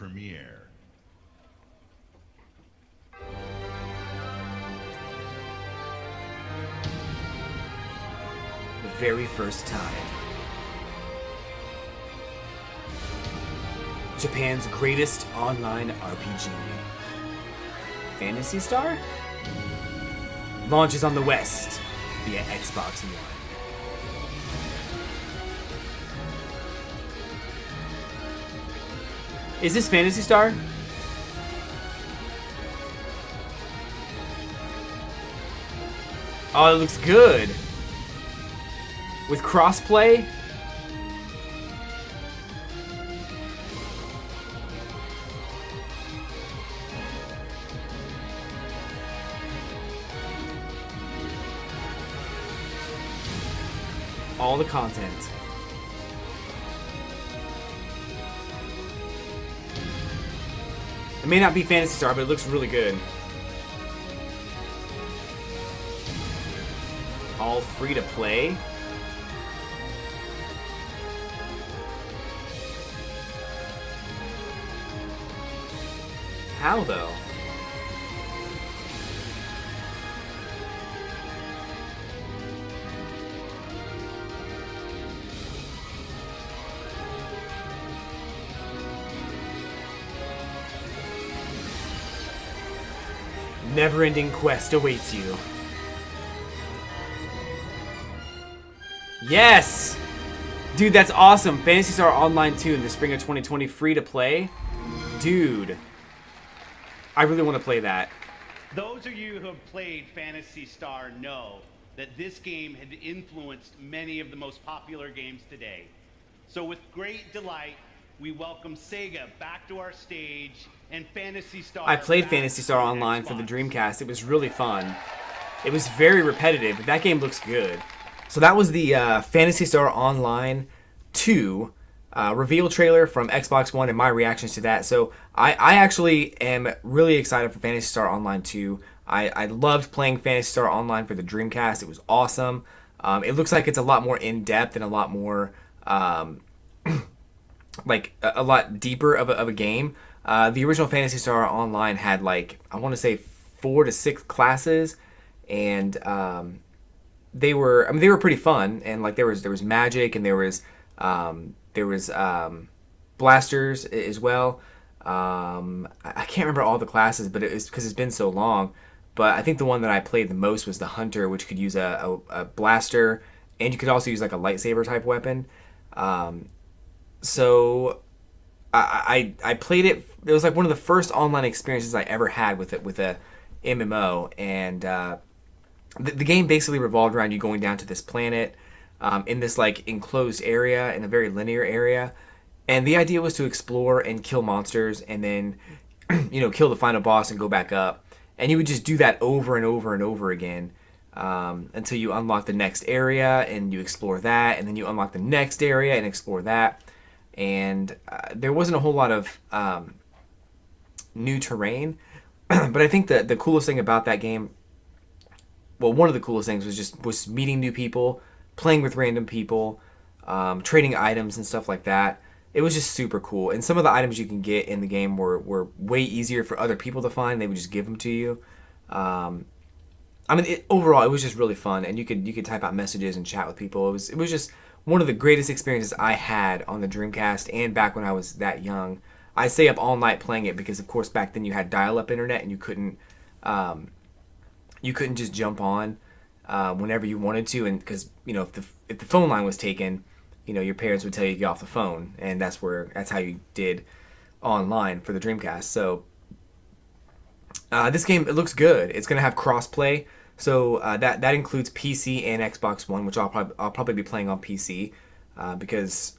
premiere. The very first time. Japan's greatest online RPG. Phantasy Star? Launches on the West via Xbox One. Is this Phantasy Star? Oh, it looks good. With crossplay? All the content. It may not be Phantasy Star, but it looks really good. All free to play. How though? Never-ending quest awaits you. Yes! Dude, that's awesome. Phantasy Star Online 2 in the spring of 2020, free to play. Dude. I really want to play that. Those of you who have played Phantasy Star know that this game had influenced many of the most popular games today. So with great delight, we welcome Sega back to our stage and Phantasy Star. I played Phantasy Star Online for the Dreamcast. It was really fun. It was very repetitive, but that game looks good. So that was the Phantasy Star Online 2 reveal trailer from Xbox One and my reactions to that. So I actually am really excited for Phantasy Star Online 2. I loved playing Phantasy Star Online for the Dreamcast. It was awesome. It looks like it's a lot more in-depth and a lot more, like, a lot deeper of a game. The original Phantasy Star Online had, like, I want to say 4 to 6 classes, and they were pretty fun. And like there was magic, and there was blasters as well. I can't remember all the classes, but it was because it's been so long. But I think the one that I played the most was the Hunter, which could use a blaster, and you could also use like a lightsaber type weapon. So I played it. It was like one of the first online experiences I ever had with a MMO, and the game basically revolved around you going down to this planet in this like enclosed area, in a very linear area, and the idea was to explore and kill monsters, and then kill the final boss and go back up, and you would just do that over and over and over again until you unlock the next area and you explore that, and then you unlock the next area and explore that. And there wasn't a whole lot of new terrain, but I think the coolest thing about that game, well, one of the coolest things was meeting new people, playing with random people, trading items and stuff like that. It was just super cool. And some of the items you can get in the game were way easier for other people to find. They would just give them to you. Overall, it was just really fun, and you could type out messages and chat with people. It was just one of the greatest experiences I had on the Dreamcast, and back when I was that young. I stay up all night playing it because, of course, back then you had dial-up internet, and you couldn't just jump on whenever you wanted to, and because if the phone line was taken, your parents would tell you to get off the phone, and that's how you did online for the Dreamcast. So this game, it looks good. It's gonna have crossplay, so that includes PC and Xbox One, which I'll probably be playing on PC because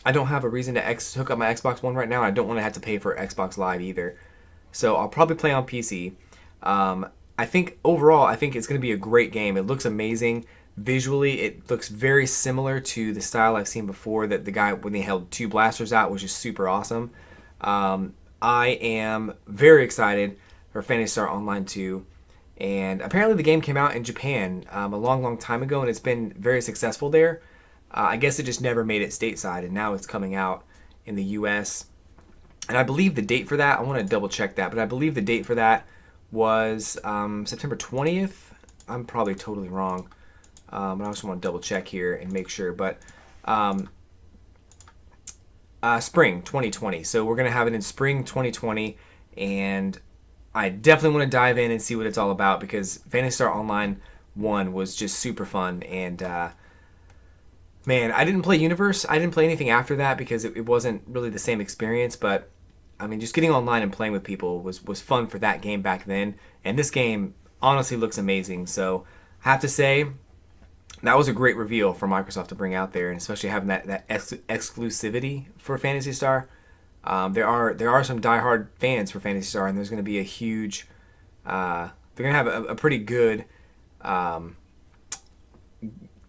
I don't have a reason to hook up my Xbox One right now. I don't want to have to pay for Xbox Live either, so I'll probably play on PC. I think overall, it's going to be a great game. It looks amazing. Visually, it looks very similar to the style I've seen before, that the guy, when they held 2 blasters out, was just super awesome. I am very excited for Phantasy Star Online 2. And apparently the game came out in Japan a long, long time ago, and it's been very successful there. I guess it just never made it stateside, and now it's coming out in the US. And I believe the date for that, I want to double check that, but I believe the date for that was September 20th. I'm probably totally wrong. But I also want to double check here and make sure. But spring 2020. So we're going to have it in spring 2020. And I definitely want to dive in and see what it's all about, because Phantasy Star Online 1 was just super fun. And man, I didn't play Universe. I didn't play anything after that because it wasn't really the same experience. But I mean, just getting online and playing with people was fun for that game back then. And this game honestly looks amazing. So I have to say, that was a great reveal for Microsoft to bring out there, and especially having that exclusivity for Phantasy Star. There are some diehard fans for Phantasy Star, and there's going to be a huge. They're going to have a pretty good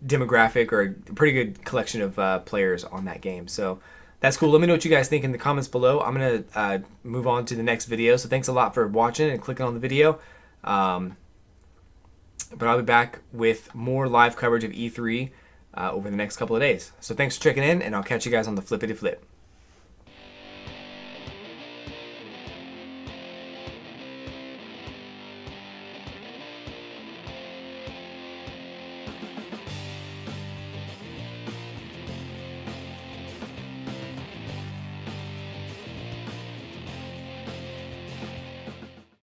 demographic, or a pretty good collection of players on that game. So that's cool. Let me know what you guys think in the comments below. I'm going to move on to the next video. So thanks a lot for watching and clicking on the video. But I'll be back with more live coverage of E3 over the next couple of days. So thanks for checking in, and I'll catch you guys on the flippity flip.